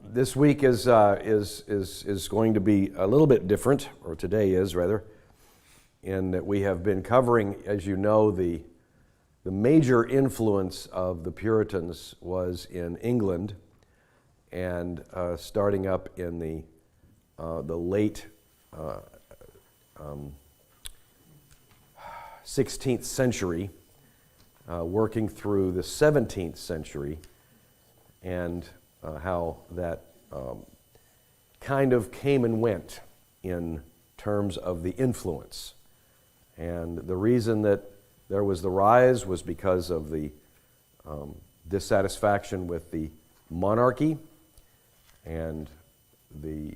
This week is going to be a little bit different, or today is rather, in that we have been covering, as you know, the major influence of the Puritans was in England, and starting up in the late 16th century, working through the 17th century, and how that kind of came and went in terms of the influence. And the reason that there was the rise was because of the dissatisfaction with the monarchy, and the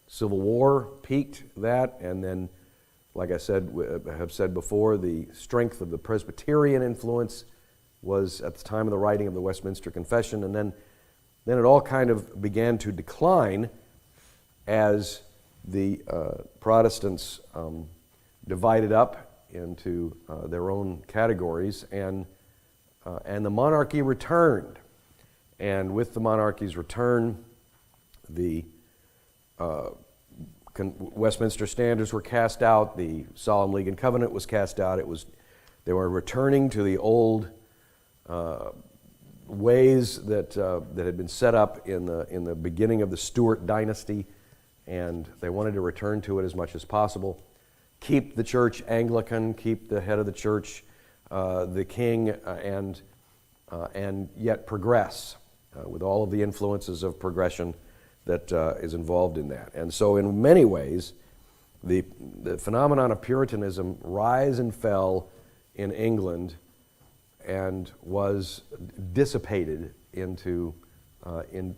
Civil War peaked that, and then, like I said, have said before, the strength of the Presbyterian influence was at the time of the writing of the Westminster Confession, and then it all kind of began to decline as the Protestants divided up into their own categories, and the monarchy returned. And with the monarchy's return, the Westminster Standards were cast out, the Solemn League and Covenant was cast out. They were returning to the old ways that had been set up in the beginning of the Stuart dynasty, and they wanted to return to it as much as possible. Keep the church Anglican, keep the head of the church the king, and yet progress with all of the influences of progression that is involved in that. And so in many ways, the phenomenon of Puritanism rise and fell in England and was dissipated into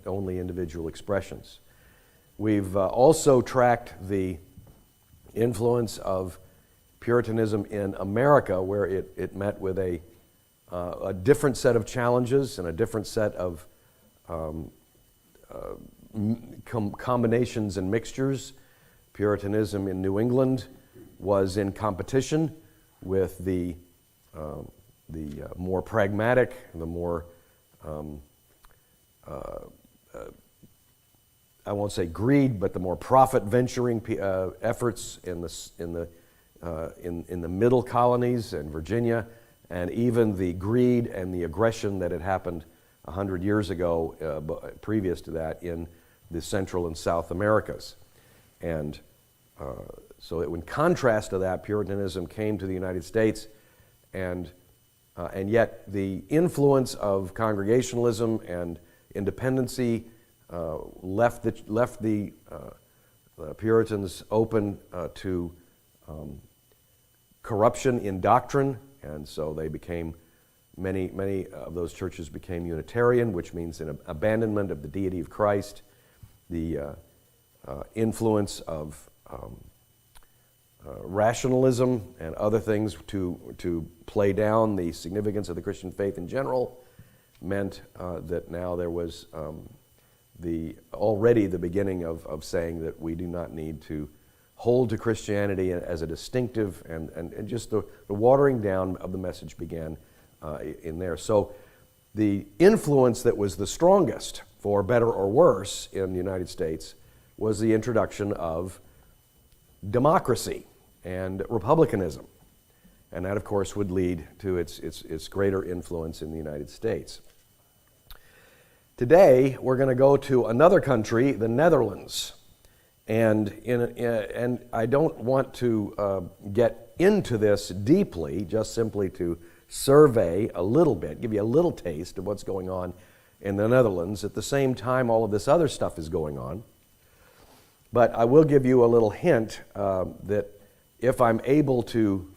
only individual expressions. We've also tracked the influence of Puritanism in America, where it met with a different set of challenges and a different set of combinations and mixtures. Puritanism in New England was in competition with the more pragmatic, the more I won't say greed, but the more profit-venturing efforts in the middle colonies and Virginia, and even the greed and the aggression that had happened 100 years ago, previous to that, in the Central and South Americas. And so in contrast to that, Puritanism came to the United States, and yet the influence of Congregationalism and independency left the Puritans open to corruption in doctrine, and so they became, many of those churches became Unitarian, which means an abandonment of the deity of Christ. The influence of rationalism and other things to play down the significance of the Christian faith in general meant that now there was already the beginning of saying that we do not need to hold to Christianity as a distinctive, and just the watering down of the message began in there. So the influence that was the strongest, for better or worse, in the United States was the introduction of democracy and republicanism. And that, of course, would lead to its greater influence in the United States. Today, we're going to go to another country, the Netherlands. And I don't want to get into this deeply, just simply to survey a little bit, give you a little taste of what's going on in the Netherlands. At the same time, all of this other stuff is going on. But I will give you a little hint that if I'm able to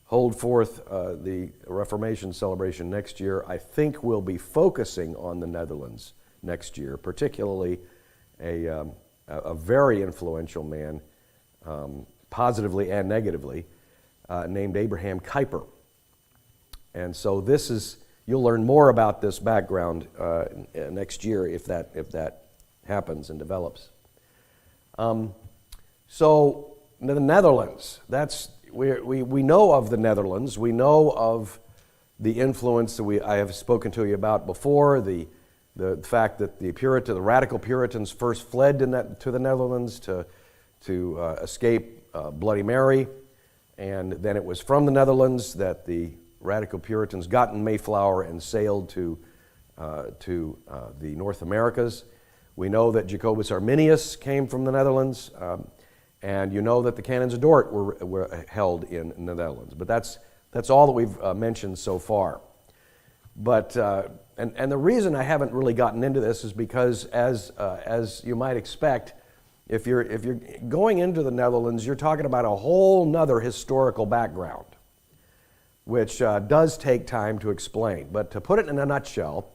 hold forth the Reformation celebration next year, I think we'll be focusing on the Netherlands next year, particularly a very influential man, positively and negatively, named Abraham Kuyper. And so you'll learn more about this background next year if that happens and develops. So the Netherlands, we know of the Netherlands. We know of the influence that I have spoken to you about before, the The fact that the radical Puritans first fled to the Netherlands to escape Bloody Mary, and then it was from the Netherlands that the radical Puritans got in Mayflower and sailed to the North Americas. We know that Jacobus Arminius came from the Netherlands, and you know that the Canons of Dort were held in the Netherlands. But that's all that we've mentioned so far. But and the reason I haven't really gotten into this is because, as you might expect, if you're going into the Netherlands, you're talking about a whole nother historical background, which does take time to explain. But to put it in a nutshell,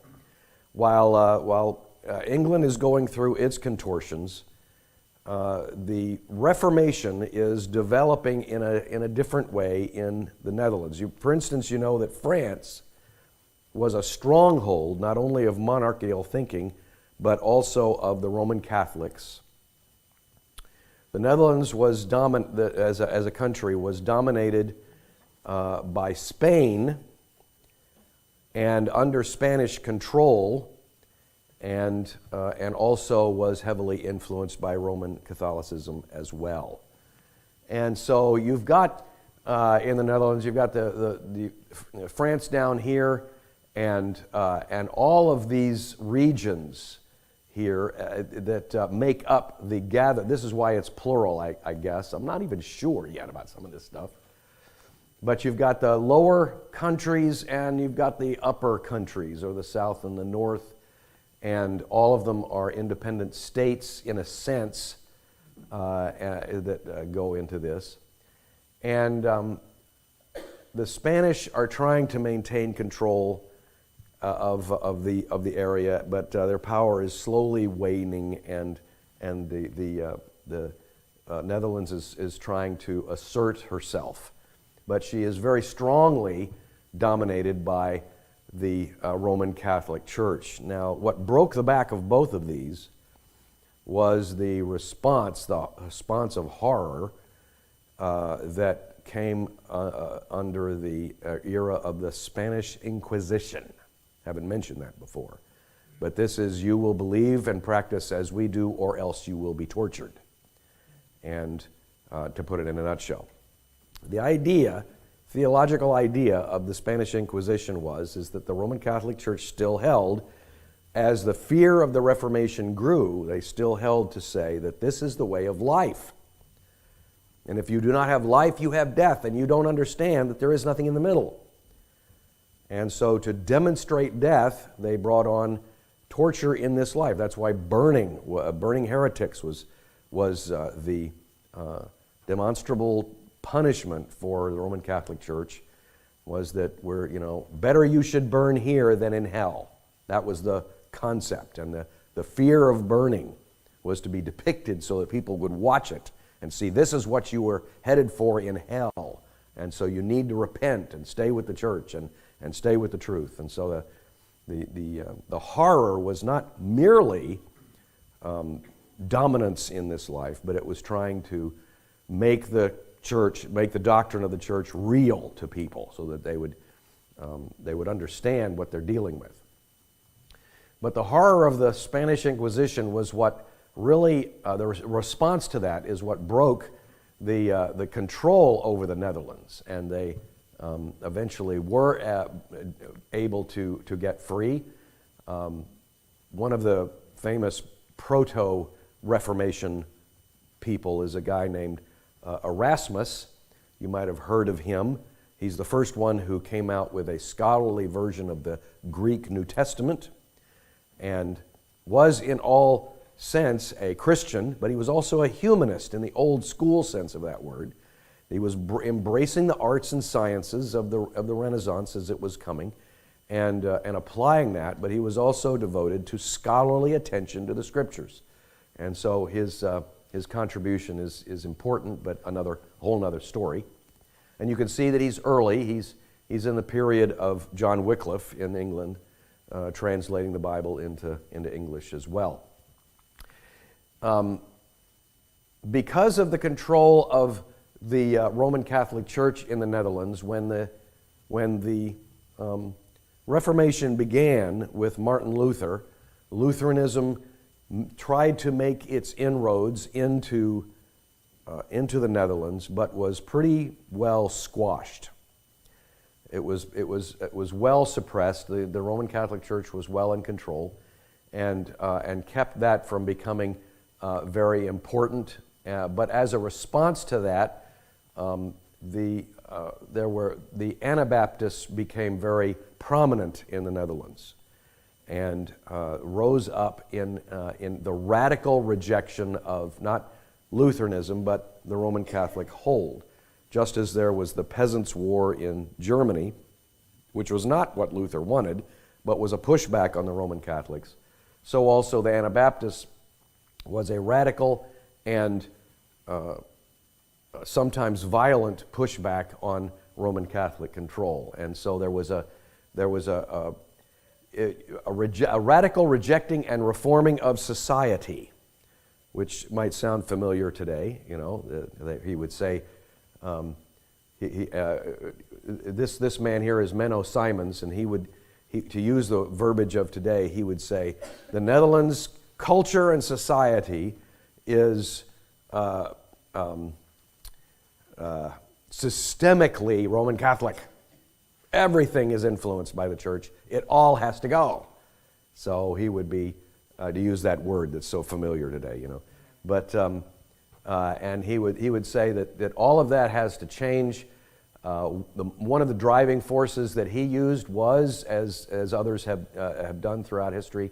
while England is going through its contortions, the Reformation is developing in a different way in the Netherlands. For instance, you know that France was a stronghold not only of monarchical thinking, but also of the Roman Catholics. The Netherlands was as a country was dominated by Spain and under Spanish control, and also was heavily influenced by Roman Catholicism as well. And so you've got in the Netherlands, you've got the France down here, and all of these regions here that make up the gather. This is why it's plural, I guess. I'm not even sure yet about some of this stuff. But you've got the lower countries and you've got the upper countries, or the south and the north, and all of them are independent states in a sense that go into this. And the Spanish are trying to maintain control of the area, but their power is slowly waning, and the Netherlands is trying to assert herself. But she is very strongly dominated by the Roman Catholic Church. Now, what broke the back of both of these was the response of horror that came under the era of the Spanish Inquisition. Haven't mentioned that before. But this is, you will believe and practice as we do, or else you will be tortured. And to put it in a nutshell, the theological idea of the Spanish Inquisition is that the Roman Catholic Church still held, as the fear of the Reformation grew, they still held to say that this is the way of life. And if you do not have life, you have death, and you don't understand that there is nothing in the middle. And so to demonstrate death, they brought on torture in this life. That's why burning heretics was the demonstrable punishment for the Roman Catholic Church, was that better you should burn here than in hell. That was the concept, and the fear of burning was to be depicted so that people would watch it and see, this is what you were headed for in hell, and so you need to repent and stay with the church and stay with the truth. And so the horror was not merely dominance in this life, but it was trying to make the doctrine of the church real to people, so that they would understand what they're dealing with. But the horror of the Spanish Inquisition was what really, the response to that is what broke the control over the Netherlands, and they eventually were able to get free. One of the famous proto-Reformation people is a guy named Erasmus. You might have heard of him. He's the first one who came out with a scholarly version of the Greek New Testament, and was in all sense a Christian, but he was also a humanist in the old school sense of that word. He was embracing the arts and sciences of the Renaissance as it was coming, and applying that, but he was also devoted to scholarly attention to the Scriptures. And so his contribution is important, but whole nother story. And you can see that he's early. He's in the period of John Wycliffe in England, translating the Bible into English as well. Because of the control of the Roman Catholic Church in the Netherlands, when the Reformation began with Martin Luther, Lutheranism tried to make its inroads into the Netherlands, but was pretty well squashed. It was well suppressed. The Roman Catholic Church was well in control, and kept that from becoming very important. But as a response to that, the Anabaptists became very prominent in the Netherlands, and rose up in the radical rejection of not Lutheranism but the Roman Catholic hold. Just as there was the Peasants' War in Germany, which was not what Luther wanted, but was a pushback on the Roman Catholics, so also the Anabaptists was a radical and sometimes violent pushback on Roman Catholic control. And so there was a radical rejecting and reforming of society, which might sound familiar today. You know, he would say, this man here is Menno Simons, and to use the verbiage of today, he would say, the Netherlands culture and society is systemically Roman Catholic. Everything is influenced by the church. It all has to go. So he would be, to use that word that's so familiar today, you know. But and he would say that all of that has to change. One of the driving forces that he used was, as others have done throughout history,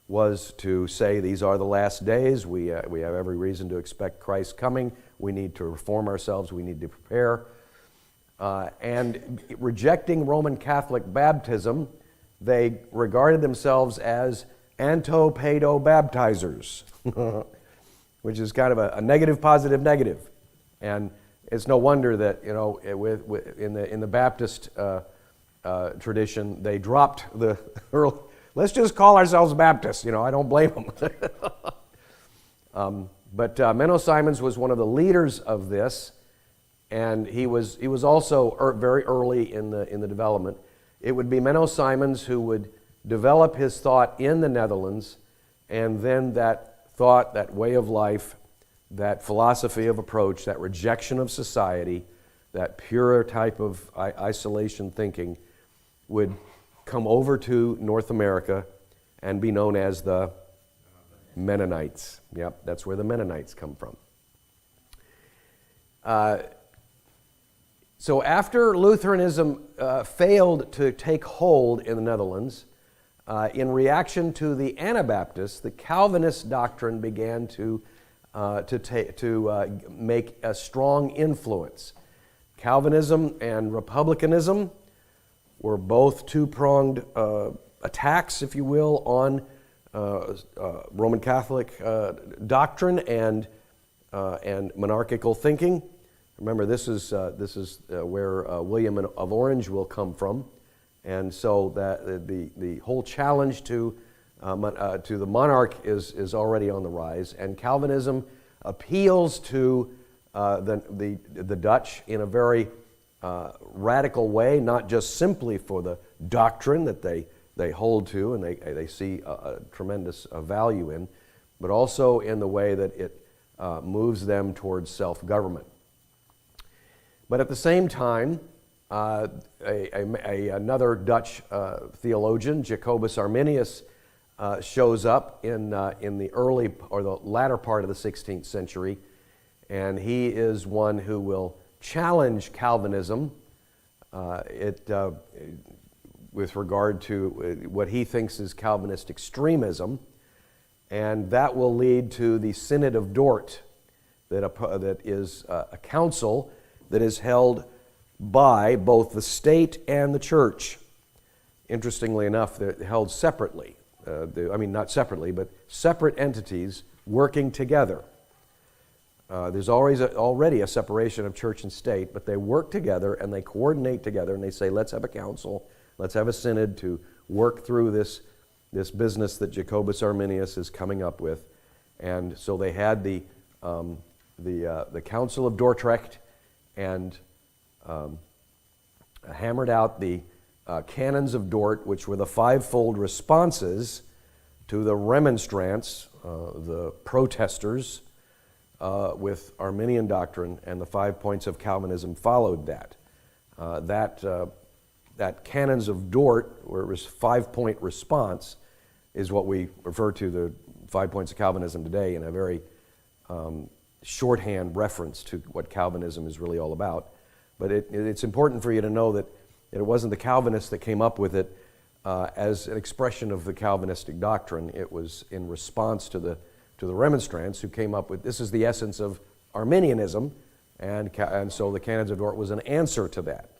was to say these are the last days. We have every reason to expect Christ's coming. We need to reform ourselves. We need to prepare. And rejecting Roman Catholic baptism, they regarded themselves as anto-pedo baptizers, which is kind of a negative, positive, negative. And it's no wonder that, you know, in the Baptist tradition, they dropped the early, let's just call ourselves Baptists. You know, I don't blame them. But Menno Simons was one of the leaders of this, and he was also very early in the development. It would be Menno Simons who would develop his thought in the Netherlands, and then that thought, that way of life, that philosophy of approach, that rejection of society, that pure type of isolation thinking would come over to North America and be known as the Mennonites. Yep, that's where the Mennonites come from. So after Lutheranism failed to take hold in the Netherlands, in reaction to the Anabaptists, the Calvinist doctrine began to make a strong influence. Calvinism and Republicanism were both two-pronged attacks, if you will, on Roman Catholic doctrine and monarchical thinking. Remember, this is where William of Orange will come from, and so that the whole challenge to the monarch is already on the rise, and Calvinism appeals to the Dutch in a very radical way, not just simply for the doctrine that they hold to and they see a tremendous value in, but also in the way that it moves them towards self-government. But at the same time, another Dutch theologian, Jacobus Arminius, shows up in the early or the latter part of the 16th century, and he is one who will challenge Calvinism with regard to what he thinks is Calvinist extremism, and that will lead to the Synod of Dort, that is a council that is held by both the state and the church. Interestingly enough, they're held separately. Not separately, but separate entities working together. There's already a separation of church and state, but they work together and they coordinate together and they say, let's have a council, let's have a synod to work through this business that Jacobus Arminius is coming up with. And so they had the Council of Dordrecht and hammered out the canons of Dort, which were the fivefold responses to the Remonstrants, the protesters with Arminian doctrine, and the 5 points of Calvinism followed that. That Canons of Dort, where it was 5-point response, is what we refer to the 5 points of Calvinism today in a very shorthand reference to what Calvinism is really all about. But it's important for you to know that it wasn't the Calvinists that came up with it as an expression of the Calvinistic doctrine. It was in response to the Remonstrants, who came up with, this is the essence of Arminianism, and so the Canons of Dort was an answer to that.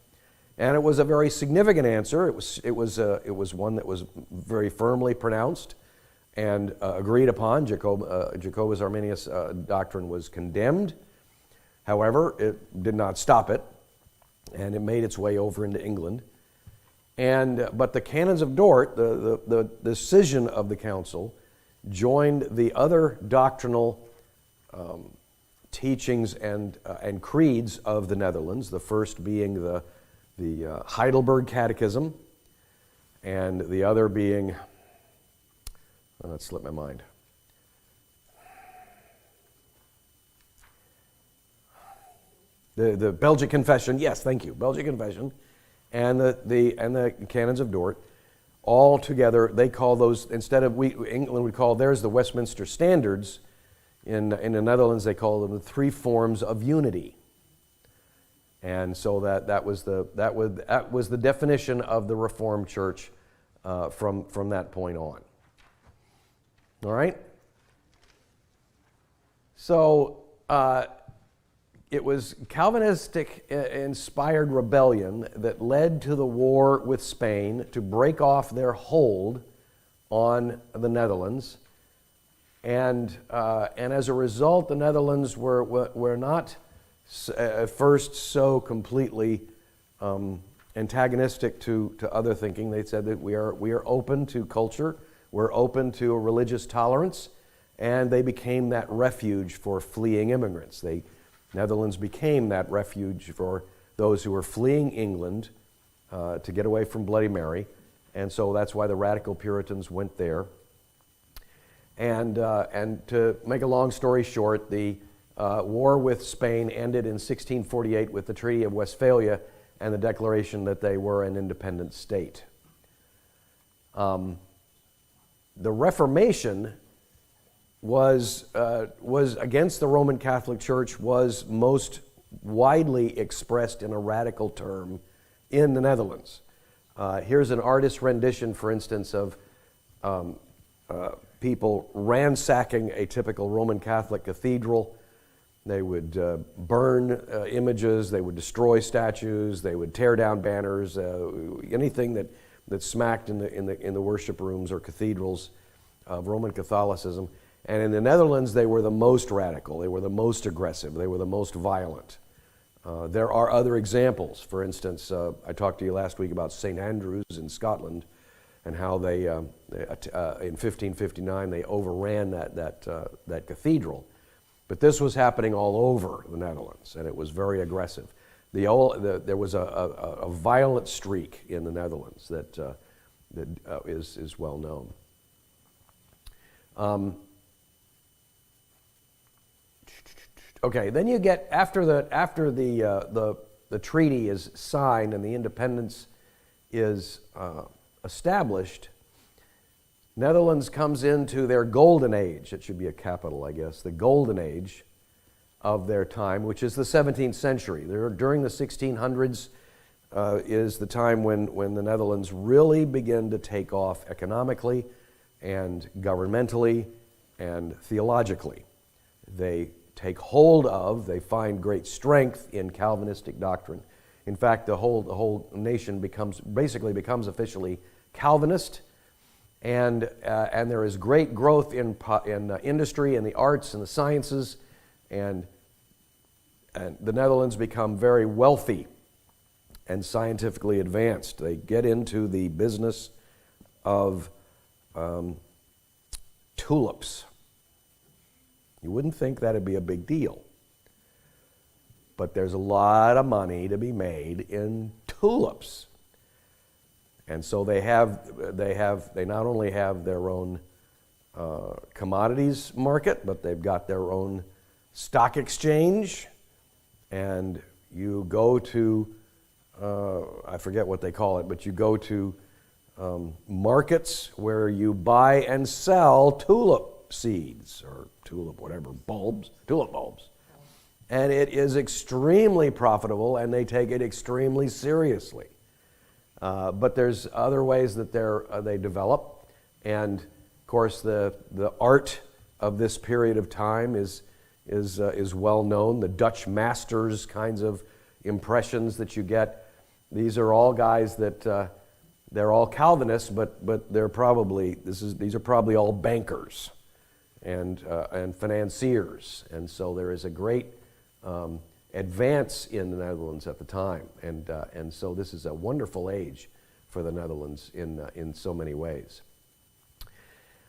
And it was a very significant answer. It was one that was very firmly pronounced and agreed upon. Jacobus Arminius' doctrine was condemned. However, it did not stop it, and it made its way over into England. But the Canons of Dort, the decision of the council, joined the other doctrinal teachings and creeds of the Netherlands, the first being the Heidelberg Catechism, and the other being, that slipped my mind. The Belgic Confession, yes, thank you, Belgic Confession, and the Canons of Dort, all together. They call those, instead of England would call theirs the Westminster Standards. In the Netherlands, they call them the 3 forms of unity. And so that was the definition of the Reformed Church from that point on. All right? So it was Calvinistic-inspired rebellion that led to the war with Spain to break off their hold on the Netherlands. And as a result, the Netherlands were not at first so completely antagonistic to other thinking. They said that we are open to culture, we're open to a religious tolerance, and they became that refuge for fleeing immigrants. Netherlands became that refuge for those who were fleeing England to get away from Bloody Mary, and so that's why the radical Puritans went there. And to make a long story short, the war with Spain ended in 1648 with the Treaty of Westphalia and the declaration that they were an independent state. The Reformation was against the Roman Catholic Church, was most widely expressed in a radical term in the Netherlands. Here's an artist's rendition, for instance, of people ransacking a typical Roman Catholic cathedral. They would burn images, they would destroy statues, they would tear down banners, anything that smacked in the worship rooms or cathedrals of Roman Catholicism. And in the Netherlands, they were the most radical, they were the most aggressive, they were the most violent. There are other examples. For instance, I talked to you last week about St. Andrews in Scotland, and how they in 1559 they overran that cathedral. But this was happening all over the Netherlands, and it was very aggressive. There was a violent streak in the Netherlands that is well known. Okay, then you get after the treaty is signed and the independence is established, Netherlands comes into their golden age. It should be a capital, I guess. The golden age of their time, which is the 17th century. During the 1600s is the time when the Netherlands really begin to take off economically and governmentally and theologically. They take hold of, they find great strength in Calvinistic doctrine. In fact, the whole nation becomes officially Calvinist, and there is great growth in industry and the arts and the sciences, and the Netherlands become very wealthy and scientifically advanced. They get into the business of tulips. You wouldn't think that'd be a big deal, but there's a lot of money to be made in tulips. And so they not only have their own commodities market, but they've got their own stock exchange. And you go to, I forget what they call it, but you go to markets where you buy and sell tulip seeds or tulip bulbs. And it is extremely profitable, and they take it extremely seriously. But there's other ways that they develop, and of course the art of this period of time is well known. The Dutch masters kinds of impressions that you get. These are all guys that they're all Calvinists, but they're probably these are probably all bankers and financiers, and so there is a great advance in the Netherlands at the time, and so this is a wonderful age for the Netherlands in so many ways.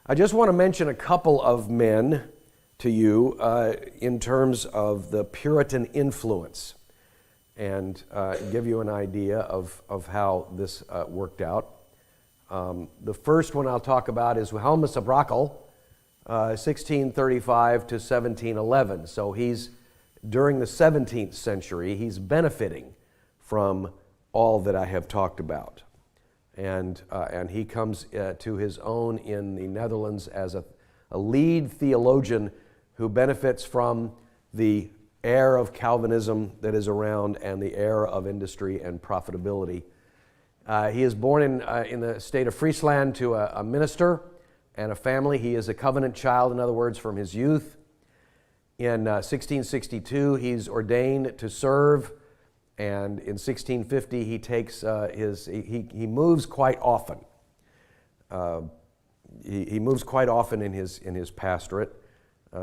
I just want to mention a couple of men to you in terms of the Puritan influence, and give you an idea of how this worked out. The first one I'll talk about is Wilhelmus Hus Brakel, 1635 to 1711. So he's during the 17th century, he's benefiting from all that I have talked about. And he comes to his own in the Netherlands as a lead theologian who benefits from the air of Calvinism that is around and the air of industry and profitability. He is born in the state of Friesland to a minister and a family. He is a covenant child, in other words, from his youth. In 1662, he's ordained to serve, and in 1650, he takes he moves quite often. He moves quite often in his pastorate.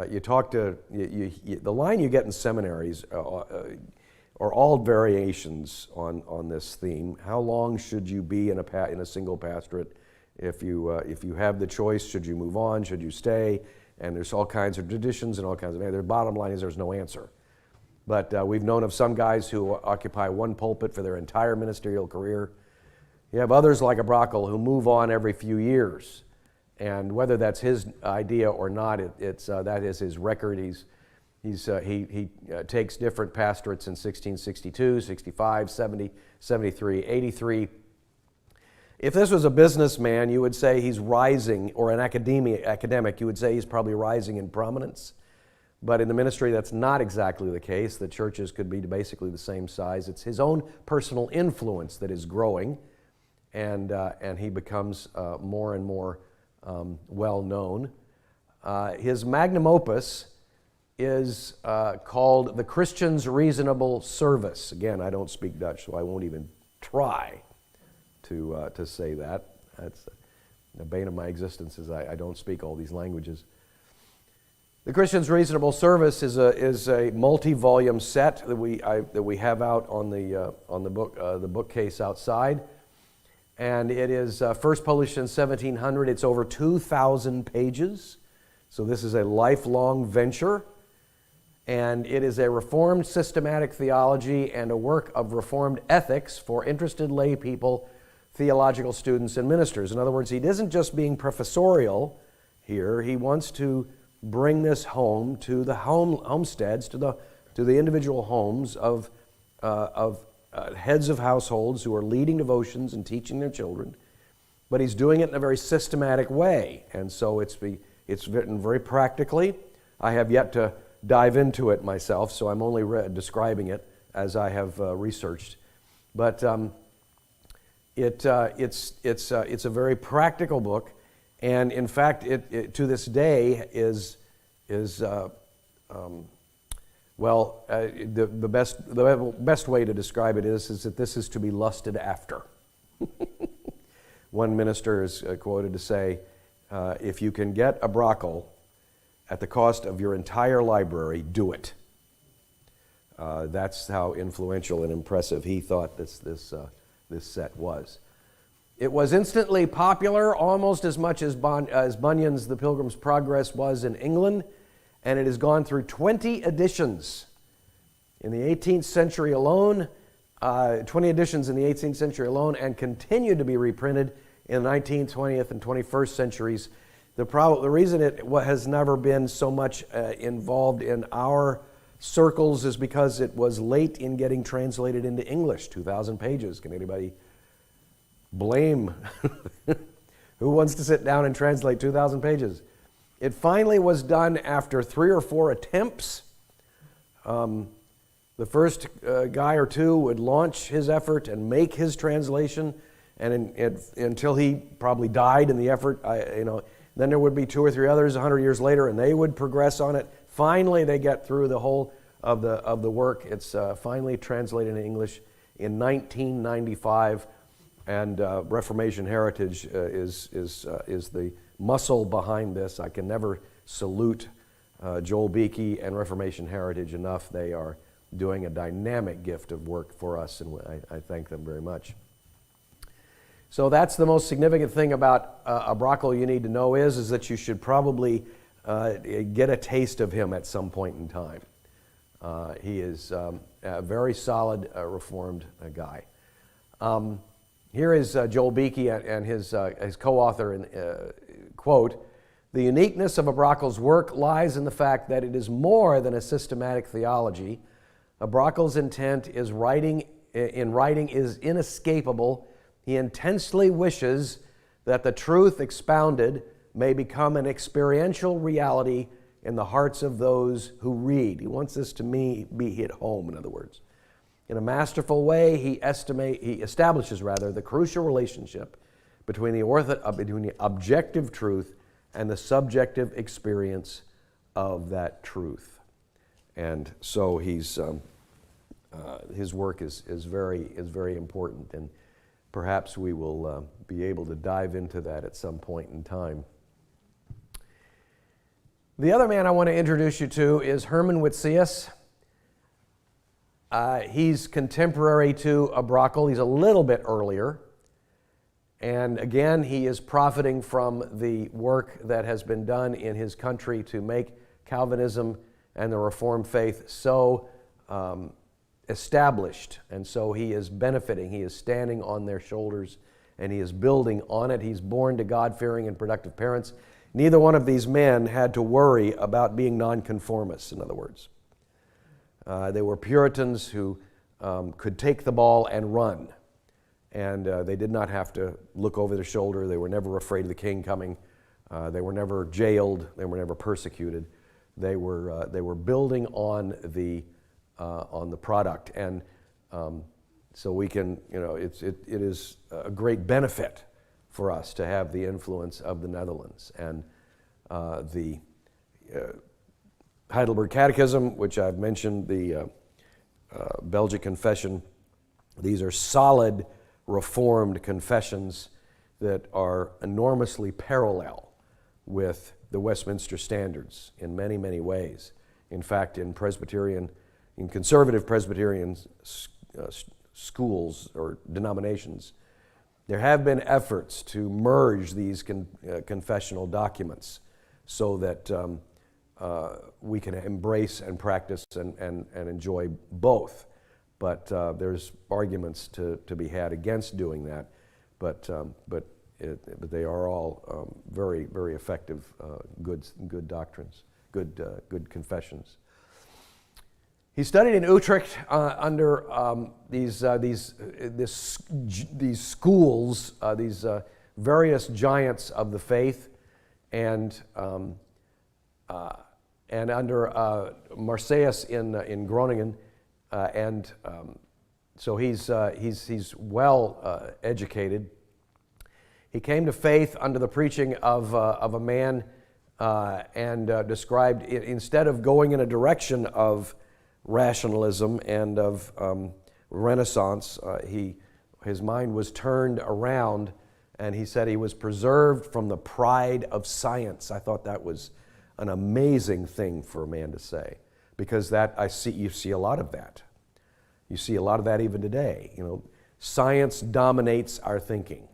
You talk to the line you get in seminaries are all variations on this theme. How long should you be in a single pastorate? If you have the choice, should you move on? Should you stay? And there's all kinds of traditions and all kinds of. The bottom line is there's no answer. But we've known of some guys who occupy one pulpit for their entire ministerial career. You have others like a Brakel who move on every few years. And whether that's his idea or not, that is his record. He takes different pastorates in 1662, 65, 70, 73, 83. If this was a businessman, you would say he's rising, or an academic, you would say he's probably rising in prominence. But in the ministry, that's not exactly the case. The churches could be basically the same size. It's his own personal influence that is growing, and he becomes more and more well known. His magnum opus is called The Christian's Reasonable Service. Again, I don't speak Dutch, so I won't even try to say that. That's the bane of my existence, is I don't speak all these languages. The Christian's Reasonable Service is a multi-volume set that we have out on the bookcase outside, and it is first published in 1700. It's over 2,000 pages, so this is a lifelong venture, and it is a Reformed systematic theology and a work of Reformed ethics for interested lay people, theological students, and ministers. In other words, he isn't just being professorial here. He wants to bring this home to the homesteads, to the individual homes of heads of households who are leading devotions and teaching their children. But he's doing it in a very systematic way, and so it's written very practically. I have yet to dive into it myself, so I'm only describing it as I have researched. But it's a very practical book, and in fact, it to this day is the best way to describe it is that this is to be lusted after. One minister is quoted to say, "If you can get a Brakel at the cost of your entire library, do it." That's how influential and impressive he thought this set was. It was instantly popular, almost as much as Bunyan's The Pilgrim's Progress was in England, and it has gone through 20 editions in the 18th century alone, 20 editions in the 18th century alone, and continued to be reprinted in the 19th, 20th, and 21st centuries. The reason it has never been so much involved in our circles is because it was late in getting translated into English. 2,000 pages. Can anybody blame? Who wants to sit down and translate 2,000 pages? It finally was done after 3 or 4 attempts. The first guy or two would launch his effort and make his translation, and until he probably died in the effort, then there would be 2 or 3 others 100 years later, and they would progress on it. Finally, they get through the whole of the work. It's finally translated into English in 1995, and Reformation Heritage is the muscle behind this. I can never salute Joel Beakey and Reformation Heritage enough. They are doing a dynamic gift of work for us, and I thank them very much. So that's the most significant thing about Brakel you need to know is that you should probably get a taste of him at some point in time. He is a very solid Reformed guy. Here is Joel Beakey and his co-author, quote, "The uniqueness of Brakel's work lies in the fact that it is more than a systematic theology. Brakel's intent in writing is inescapable. He intensely wishes that the truth expounded may become an experiential reality in the hearts of those who read." He wants this to be hit home, in other words. In a masterful way, he establishes the crucial relationship between the objective truth and the subjective experience of that truth. And so his work is very important, and perhaps we will be able to dive into that at some point in time. The other man I want to introduce you to is Herman Witsius. He's contemporary to Brakel. He's a little bit earlier. And again, he is profiting from the work that has been done in his country to make Calvinism and the Reformed faith so established. And so he is benefiting. He is standing on their shoulders, and he is building on it. He's born to God-fearing and productive parents. Neither one of these men had to worry about being nonconformists, in other words. They were Puritans who could take the ball and run. And they did not have to look over their shoulder. They were never afraid of the king coming. They were never jailed. They were never persecuted. They were building on the product, and so we can, it is a great benefit for us to have the influence of the Netherlands and the Heidelberg Catechism, which I've mentioned, the Belgic Confession. These are solid Reformed confessions that are enormously parallel with the Westminster Standards in many, many ways. In fact, in conservative Presbyterian schools or denominations, there have been efforts to merge these confessional documents so that we can embrace and practice and enjoy both. But there's arguments to be had against doing that. But they are all very, very effective, good doctrines, good confessions. He studied in Utrecht under these schools, these various giants of the faith, and under Marseilles in Groningen, so he's well educated. He came to faith under the preaching of a man, and described it, instead of going in a direction of rationalism and of Renaissance, his mind was turned around, and he said he was preserved from the pride of science. I thought that was an amazing thing for a man to say, because you see a lot of that. You see a lot of that even today. Science dominates our thinking.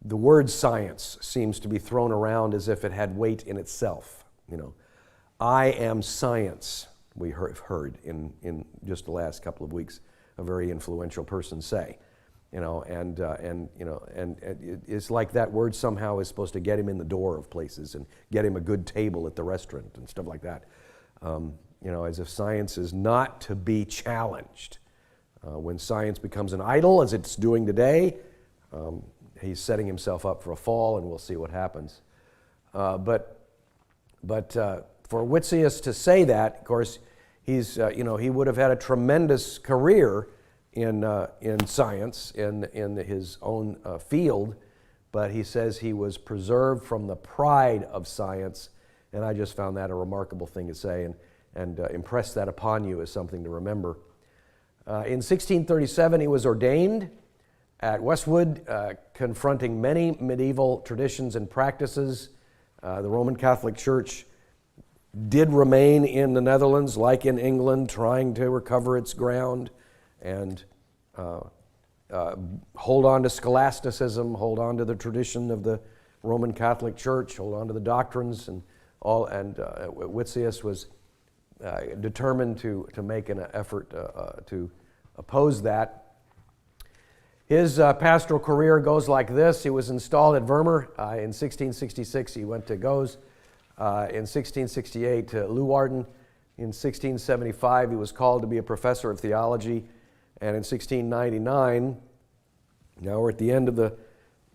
The word science seems to be thrown around as if it had weight in itself. I am science, we have heard in just the last couple of weeks a very influential person say. and it's like that word somehow is supposed to get him in the door of places and get him a good table at the restaurant and stuff like that. As if science is not to be challenged. When science becomes an idol, as it's doing today, he's setting himself up for a fall, and we'll see what happens. But for Witsius to say that, of course, he would have had a tremendous career in science, in his own field, but he says he was preserved from the pride of science, and I just found that a remarkable thing to say, and impress that upon you as something to remember. In 1637, he was ordained at Westwood, confronting many medieval traditions and practices. The Roman Catholic Church did remain in the Netherlands, like in England, trying to recover its ground and hold on to scholasticism, hold on to the tradition of the Roman Catholic Church, hold on to the doctrines and all. And Witsius was determined to make an effort to oppose that. His pastoral career goes like this. He was installed at Vermer. In 1666, he went to Goes. In 1668 to Leeuwarden. In 1675, he was called to be a professor of theology. And in 1699, now we're at the end of the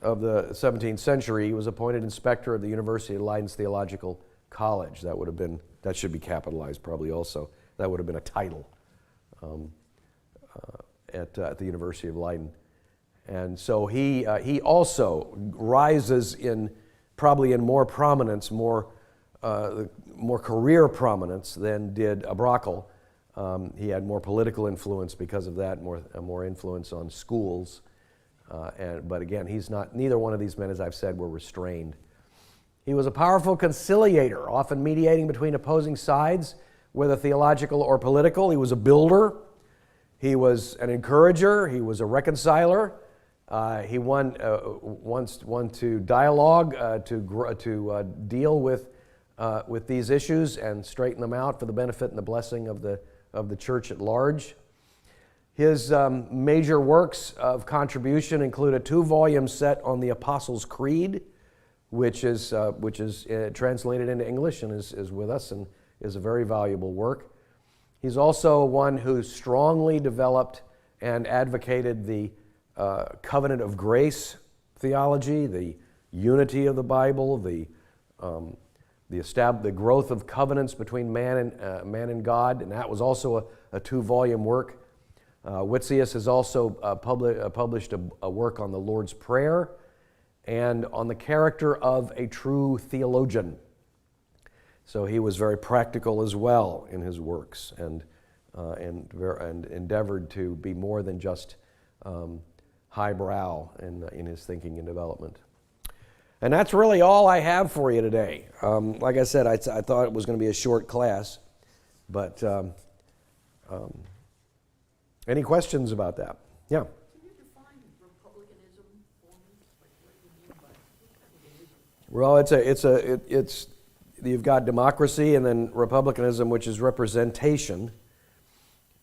17th century, he was appointed inspector of the University of Leiden's Theological College. That should be capitalized probably also. That would have been a title at the University of Leiden. And so he also rises probably in more prominence, more career prominence than did Brakel. He had more political influence because of that, more influence on schools. But again, neither one of these men, as I've said, were restrained. He was a powerful conciliator, often mediating between opposing sides, whether theological or political. He was a builder. He was an encourager. He was a reconciler. He won to dialogue, to deal with these issues and straighten them out for the benefit and the blessing of the church at large. His major works of contribution include a 2-volume set on the Apostles' Creed, which is translated into English and is with us and is a very valuable work. He's also one who strongly developed and advocated the covenant of grace theology, the unity of the Bible, the growth of covenants between man and God, and that was also a 2-volume work. Witsius has also published a work on the Lord's Prayer and on the character of a true theologian. So he was very practical as well in his works and endeavored to be more than just highbrow in his thinking and development. And that's really all I have for you today. Like I said, I thought it was going to be a short class, but any questions about that? Yeah. Can you define republicanism for me? Like, what do you mean by it? Well, it's you've got democracy and then republicanism, which is representation.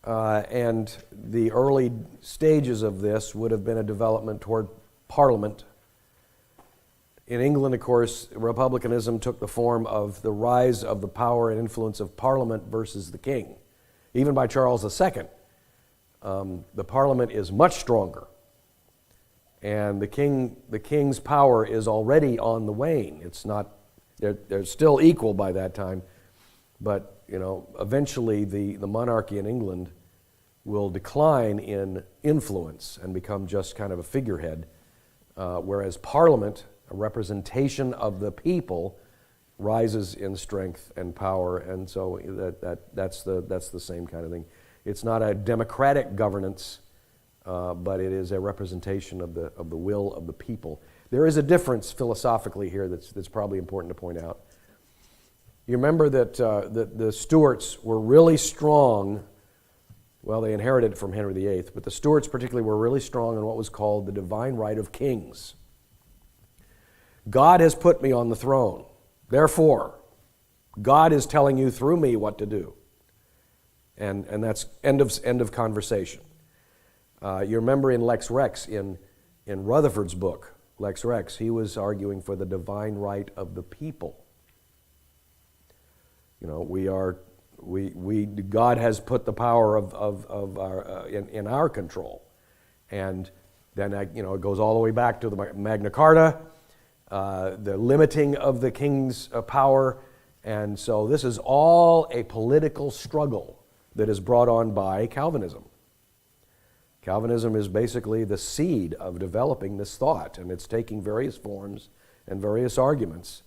And the early stages of this would have been a development toward parliament. In England, of course, republicanism took the form of the rise of the power and influence of Parliament versus the king. Even by Charles II, the Parliament is much stronger, and the king's power is already on the wane. It's not; they're still equal by that time, but eventually the monarchy in England will decline in influence and become just kind of a figurehead, whereas Parliament, a representation of the people, rises in strength and power, and so that's the same kind of thing. It's not a democratic governance, but it is a representation of the will of the people. There is a difference philosophically here that's probably important to point out. You remember that the Stuarts were really strong. Well, they inherited it from Henry VIII, but the Stuarts particularly were really strong in what was called the divine right of kings. God has put me on the throne. Therefore, God is telling you through me what to do. And that's end of conversation. You remember in Lex Rex, in Rutherford's book, Lex Rex, he was arguing for the divine right of the people. God has put the power of our, in our control. And then, it goes all the way back to the Magna Carta, the limiting of the king's power. And so this is all a political struggle that is brought on by Calvinism. Calvinism is basically the seed of developing this thought, and it's taking various forms and various arguments,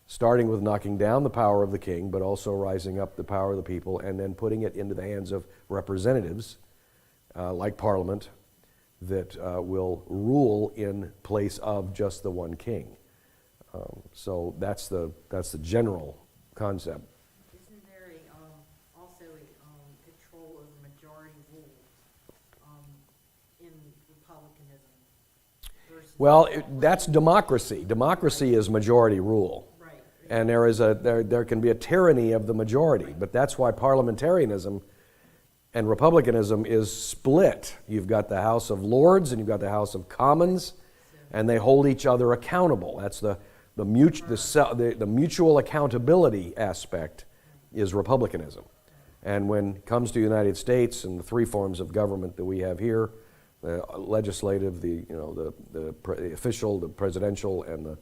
starting with knocking down the power of the king, but also rising up the power of the people, and then putting it into the hands of representatives, like Parliament, that will rule in place of just the one king. So that's the general concept. Isn't there also a control of majority rule in republicanism? Well, that's democracy. Democracy is majority rule. Right. And there can be a tyranny of the majority, but that's why parliamentarianism and republicanism is split. You've got the House of Lords and you've got the House of Commons, and they hold each other accountable. That's the mutual accountability aspect is republicanism. And when it comes to the United States and the three forms of government that we have here, the legislative, the official, the presidential, and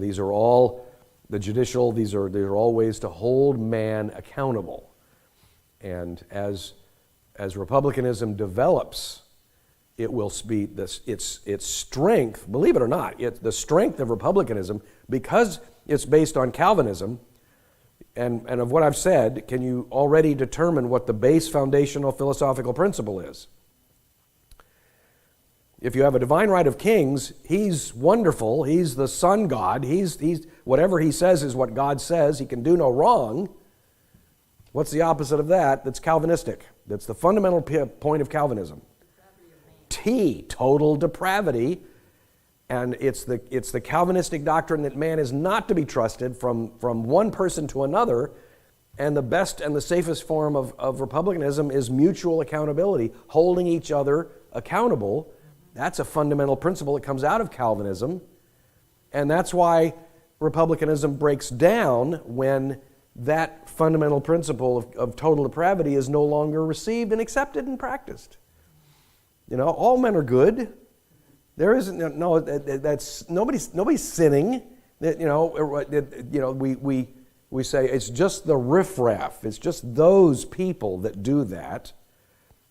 these are all the judicial. These are all ways to hold man accountable. And as republicanism develops, it will be its strength. Believe it or not, the strength of republicanism, because it's based on Calvinism. And of what I've said, can you already determine what the base foundational philosophical principle is? If you have a divine right of kings, he's wonderful. He's the sun god. He's whatever he says is what God says. He can do no wrong. What's the opposite of that? That's Calvinistic. That's the fundamental point of Calvinism. Total depravity. And it's the Calvinistic doctrine that man is not to be trusted from one person to another. And the best and the safest form of republicanism is mutual accountability, holding each other accountable. That's a fundamental principle that comes out of Calvinism. And that's why republicanism breaks down when that fundamental principle of total depravity is no longer received and accepted and practiced. All men are good. There isn't that's nobody's sinning. We say it's just the riffraff. It's just those people that do that,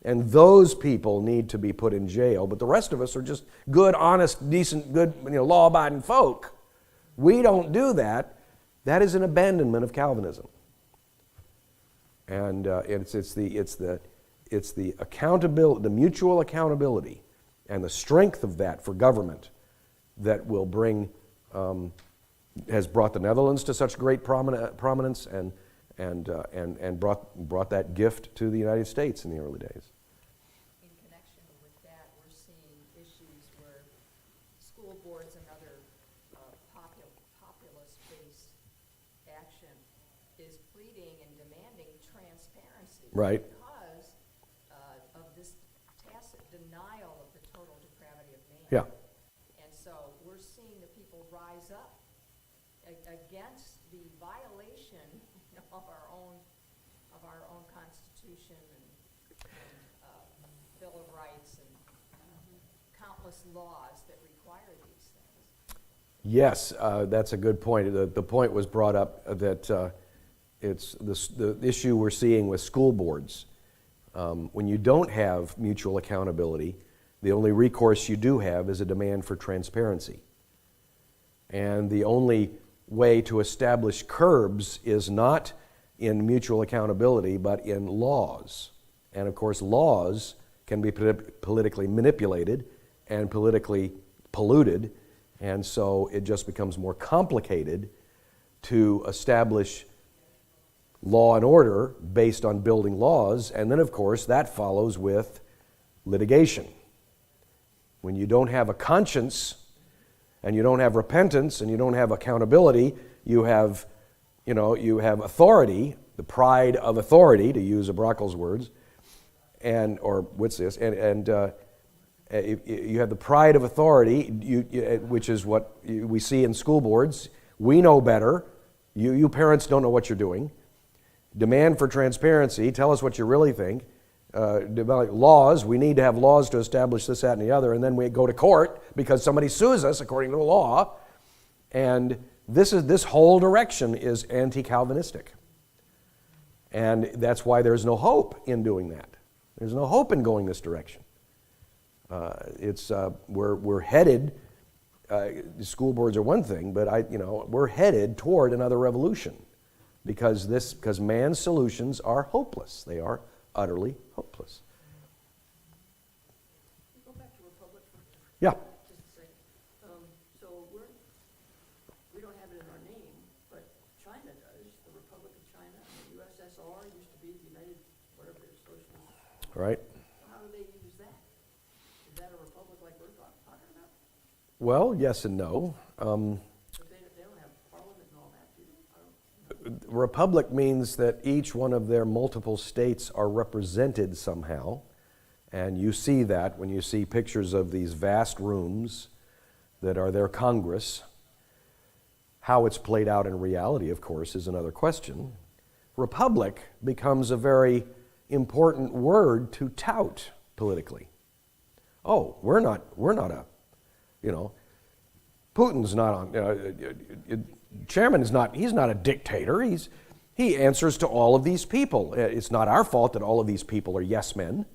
and those people need to be put in jail. But the rest of us are just good, honest, decent, good, law-abiding folk. We don't do that. That is an abandonment of Calvinism, and it's the accountability, the mutual accountability, and the strength of that for government that will has brought the Netherlands to such great prominence, and brought that gift to the United States in the early days. In connection with that, we're seeing issues where school boards and other populist-based action is pleading and demanding transparency. Right. Because of this tacit denial of the total depravity of man. Yeah. And so we're seeing the people rise up against the violation of our own Constitution and Bill of Rights and countless laws that require these things. Yes, that's a good point. The point was brought up that it's the issue we're seeing with school boards. When you don't have mutual accountability, the only recourse you do have is a demand for transparency. And the only way to establish curbs is not in mutual accountability, but in laws. And of course, laws can be politically manipulated and politically polluted, and so it just becomes more complicated to establish law and order based on building laws, and then of course that follows with litigation. When you don't have a conscience, and you don't have repentance, and you don't have accountability, you have authority, the pride of authority, to use Brakel's words, or Witsius, you have the pride of authority, which is what we see in school boards. We know better. You parents don't know what you're doing. Demand for transparency. Tell us what you really think. Develop laws. We need to have laws to establish this, that, and the other. And then we go to court because somebody sues us according to the law. And this whole direction is anti-Calvinistic. And that's why there's no hope in doing that. There's no hope in going this direction. We're headed. School boards are one thing, but we're headed toward another revolution, because man's solutions are hopeless. They are utterly hopeless. Go back to Republic for Yeah. just a second. So we don't have it in our name, but China does. The Republic of China, the USSR used to be the United, whatever it is, Socialist. Right. How do they use that? Is that a republic like we're talking about? Well, yes and no. But they don't have parliament and all that, do they? Republic means that each one of their multiple states are represented somehow. And you see that when you see pictures of these vast rooms that are their Congress. How it's played out in reality, of course, is another question. Republic becomes a very important word to tout politically. Oh, we're not a, Putin's not on, chairman is not, he's not a dictator. He answers to all of these people. It's not our fault that all of these people are yes men.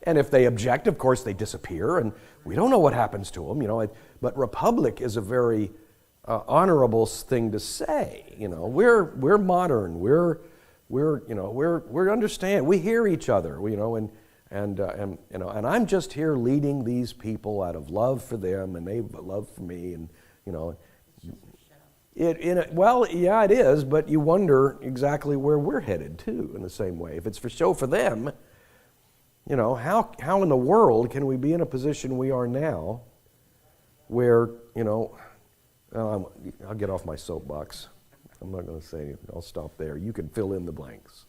And if they object, of course, they disappear, and we don't know what happens to them. But republic is a very honorable thing to say. We're modern. We're understand. We hear each other. And I'm just here leading these people out of love for them, and they love for me, and Well, yeah, it is, but you wonder exactly where we're headed too. In the same way, if it's for show for them, how in the world can we be in a position we are now, where I'll get off my soapbox. I'm not going to say anything. I'll stop there. You can fill in the blanks.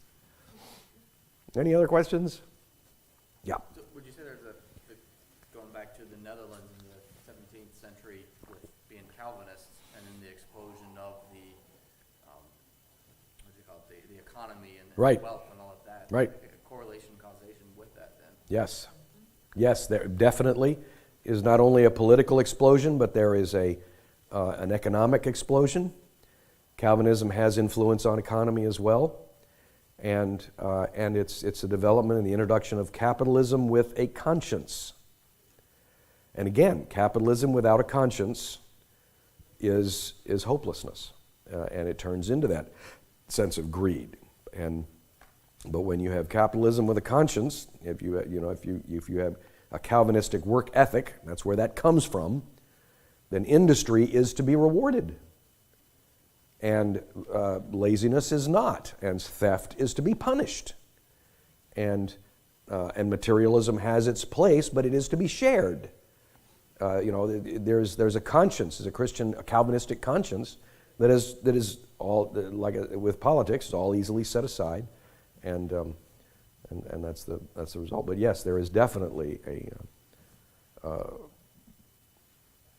Any other questions? Yeah. So would you say going back to the Netherlands in the 17th century with being Calvinists, and then the explosion of the the economy and Right. wealth and all of that, Right. a correlation, causation with that then? Yes. Yes, there definitely is not only a political explosion, but there is an economic explosion. Calvinism has influence on economy as well. And it's a development in the introduction of capitalism with a conscience. And again, capitalism without a conscience is hopelessness, and it turns into that sense of greed. But when you have capitalism with a conscience, if you have a Calvinistic work ethic, that's where that comes from, then industry is to be rewarded. And laziness is not, and theft is to be punished. And materialism has its place, but it is to be shared. There's a conscience, there's a Calvinistic conscience that is all, like with politics, it's all easily set aside, and that's the result. But yes, there is definitely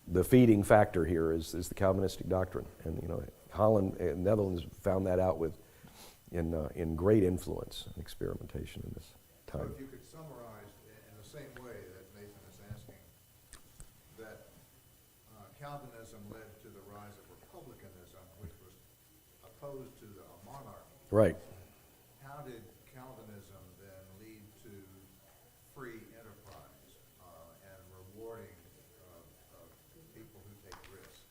the feeding factor here is the Calvinistic doctrine, and Holland and Netherlands found that out in great influence and experimentation in this time. So if you could summarize in the same way that Nathan is asking, that Calvinism led to the rise of republicanism, which was opposed to the monarchy. Right. How did Calvinism then lead to free enterprise and rewarding people who take risks?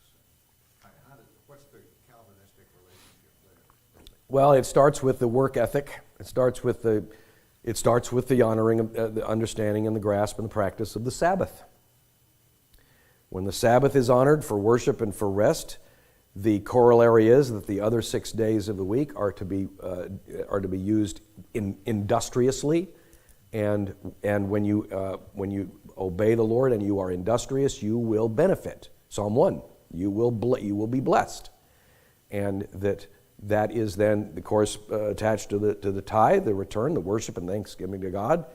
What's the Calvinistic relationship there? Well, it starts with the work ethic. It starts with the honoring of the understanding and the grasp and the practice of the Sabbath. When the Sabbath is honored for worship and for rest, the corollary is that the other 6 days of the week are to be used industriously, and when you obey the Lord and you are industrious, you will benefit. Psalm 1, you will be blessed, and that that is then, of course, attached to the tithe, the return, the worship and thanksgiving to God,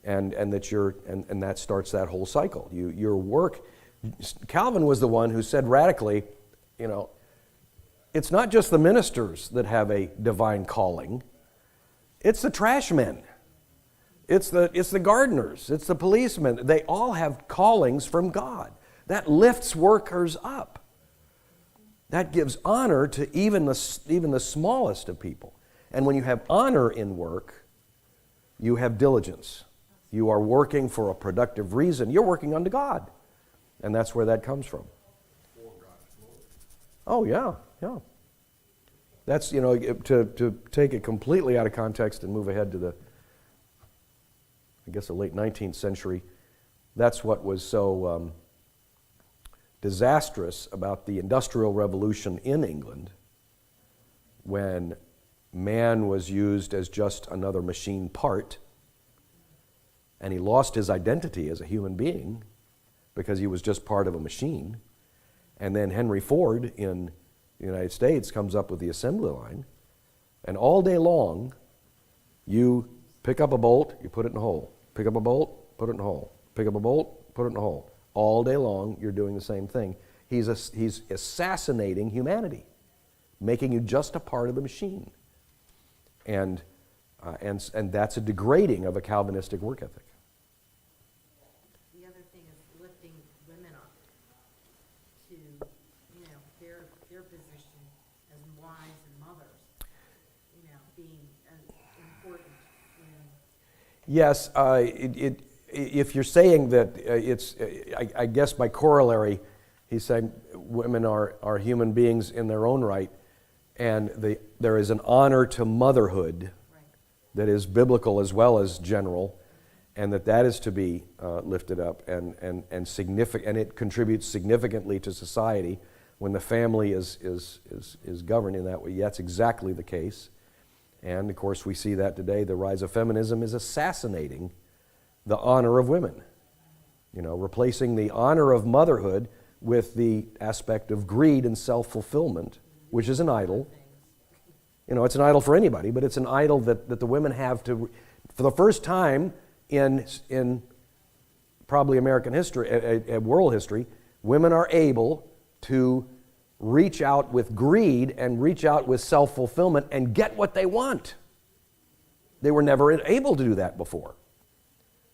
and that starts that whole cycle. Your work. Calvin was the one who said radically, it's not just the ministers that have a divine calling; it's the trash men, it's the gardeners, it's the policemen. They all have callings from God. That lifts workers up. That gives honor to even the smallest of people. And when you have honor in work, you have diligence. You are working for a productive reason. You're working unto God. And that's where that comes from. For God's glory. Oh, yeah. That's, to take it completely out of context and move ahead to the late 19th century, that's what was so disastrous about the Industrial Revolution in England, when man was used as just another machine part, and he lost his identity as a human being because he was just part of a machine. And then Henry Ford in the United States comes up with the assembly line, and all day long you pick up a bolt, you put it in a hole. Pick up a bolt, put it in a hole. Pick up a bolt, put it in a hole. All day long, you're doing the same thing. He's assassinating humanity, making you just a part of the machine. And that's a degrading of a Calvinistic work ethic. The other thing is lifting women up to, their position as wives and mothers, being important. Yes, if you're saying that I guess by corollary, he's saying women are human beings in their own right, and there is an honor to motherhood that is biblical as well as general, and that is to be lifted up and significant, and it contributes significantly to society when the family is governed in that way. That's exactly the case. And of course we see that today. The rise of feminism is assassinating the honor of women, replacing the honor of motherhood with the aspect of greed and self-fulfillment, which is an idol. It's an idol for anybody, but it's an idol that the women have to, for the first time in probably American history, world history, women are able to reach out with greed and reach out with self-fulfillment and get what they want. They were never able to do that before.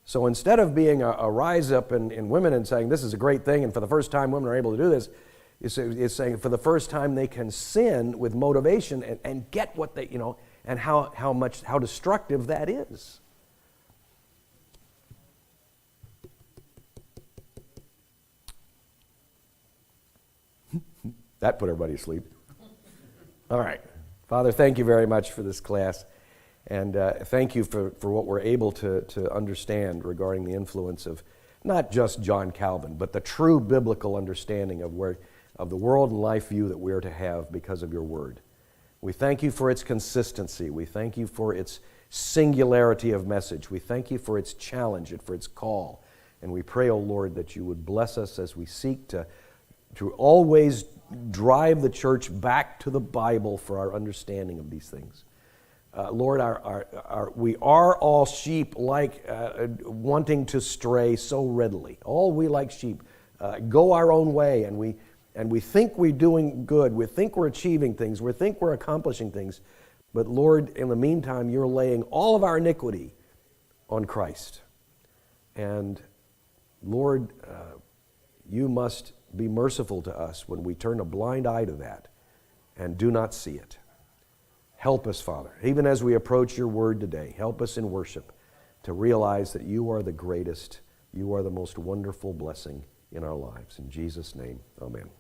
So instead of being a rise up in women and saying this is a great thing and for the first time women are able to do this, it's saying for the first time they can sin with motivation and get what they, and how destructive that is. That put everybody to sleep. All right. Father, thank you very much for this class. And thank you for what we're able to understand regarding the influence of not just John Calvin, but the true biblical understanding of the world and life view that we are to have because of your word. We thank you for its consistency. We thank you for its singularity of message. We thank you for its challenge and for its call. And we pray, O Lord, that you would bless us as we seek to always drive the church back to the Bible for our understanding of these things. Lord, we are all sheep wanting to stray so readily. All we like sheep go our own way, and we think we're doing good. We think we're achieving things. We think we're accomplishing things. But Lord, in the meantime, you're laying all of our iniquity on Christ. And Lord, you must be merciful to us when we turn a blind eye to that and do not see it. Help us, Father, even as we approach your word today. Help us in worship to realize that you are the greatest, you are the most wonderful blessing in our lives. In Jesus' name, amen.